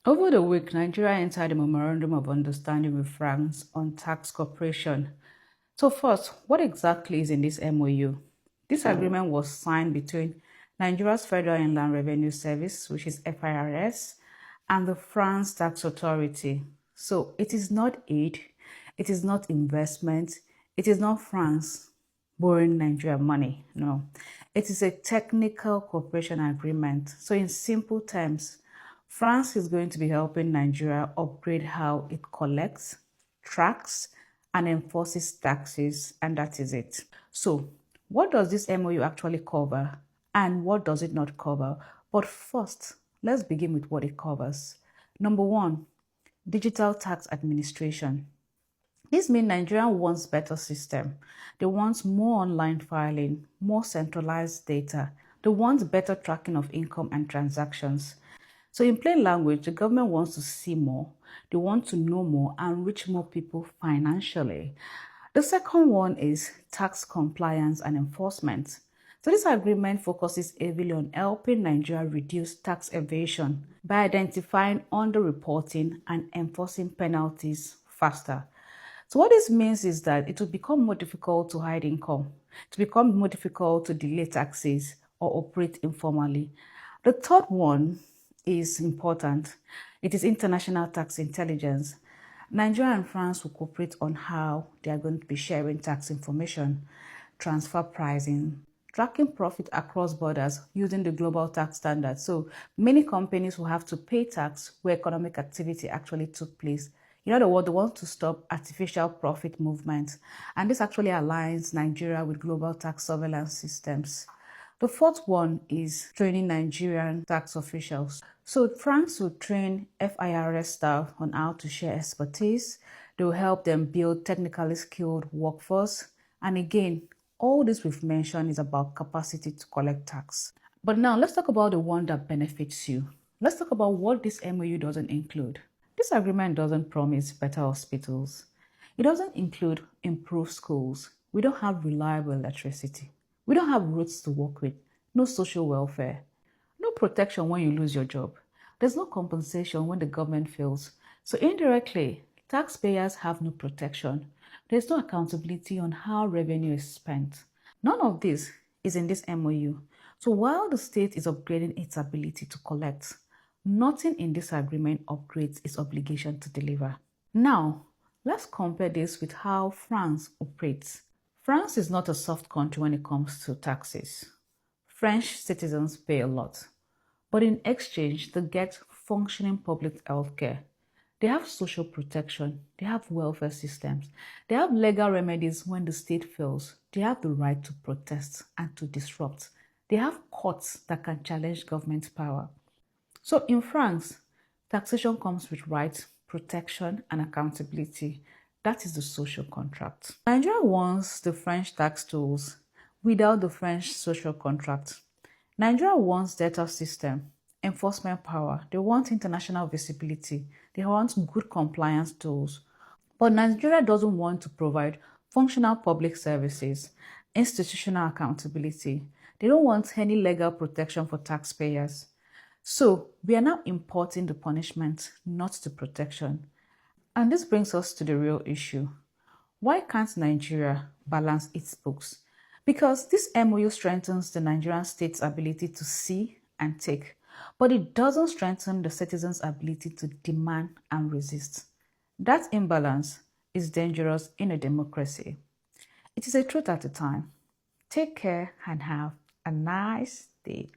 Over the week, Nigeria entered a memorandum of understanding with France on tax cooperation. So first, what exactly is in this MOU? This agreement was signed between Nigeria's Federal Inland Revenue Service, which is FIRS, and the France Tax Authority. So it is not aid, it is not investment, it is not France borrowing Nigeria money. No, it is a technical cooperation agreement. So in simple terms, France is going to be helping Nigeria upgrade how it collects, tracks, and enforces taxes, and that is it. So, what does this MOU actually cover, and what does it not cover? But first, let's begin with what it covers. Number one, digital tax administration. This means Nigeria wants better system. They want more online filing, more centralized data. They want better tracking of income and transactions. So in plain language, the government wants to see more, they want to know more and reach more people financially. The second one is tax compliance and enforcement. So this agreement focuses heavily on helping Nigeria reduce tax evasion by identifying underreporting and enforcing penalties faster. So what this means is that it will become more difficult to hide income, to become more difficult to delay taxes or operate informally. The third one is important. It is international tax intelligence. Nigeria and France will cooperate on how they are going to be sharing tax information, transfer pricing, tracking profit across borders using the global tax standard. So many companies will have to pay tax where economic activity actually took place. In other words, they want to stop artificial profit movement. And this actually aligns Nigeria with global tax surveillance systems. The fourth one is training Nigerian tax officials. So France will train FIRS staff on how to share expertise. They will help them build technically skilled workforce. And again, all this we've mentioned is about capacity to collect tax. But now let's talk about the one that benefits you. Let's talk about what this MOU doesn't include. This agreement doesn't promise better hospitals. It doesn't include improved schools. We don't have reliable electricity. We don't have roads to work with. No social welfare. No protection when you lose your job. There's no compensation when the government fails. So indirectly, taxpayers have no protection. There's no accountability on how revenue is spent. None of this is in this MOU. So while the state is upgrading its ability to collect, nothing in this agreement upgrades its obligation to deliver. Now, let's compare this with how France operates. France is not a soft country when it comes to taxes. French citizens pay a lot, but in exchange, they get functioning public health care. They have social protection, they have welfare systems, they have legal remedies when the state fails, they have the right to protest and to disrupt. They have courts that can challenge government power. So in France, taxation comes with rights, protection, and accountability. That is the social contract. Nigeria wants the French tax tools without the French social contract. Nigeria wants data system, enforcement power. They want international visibility. They want good compliance tools. But Nigeria doesn't want to provide functional public services, institutional accountability. They don't want any legal protection for taxpayers. So we are now importing the punishment, not the protection. And this brings us to the real issue. Why can't Nigeria balance its books? Because this MOU strengthens the Nigerian state's ability to see and take, but it doesn't strengthen the citizens' ability to demand and resist. That imbalance is dangerous in a democracy. It is a truth at a time. Take care and have a nice day.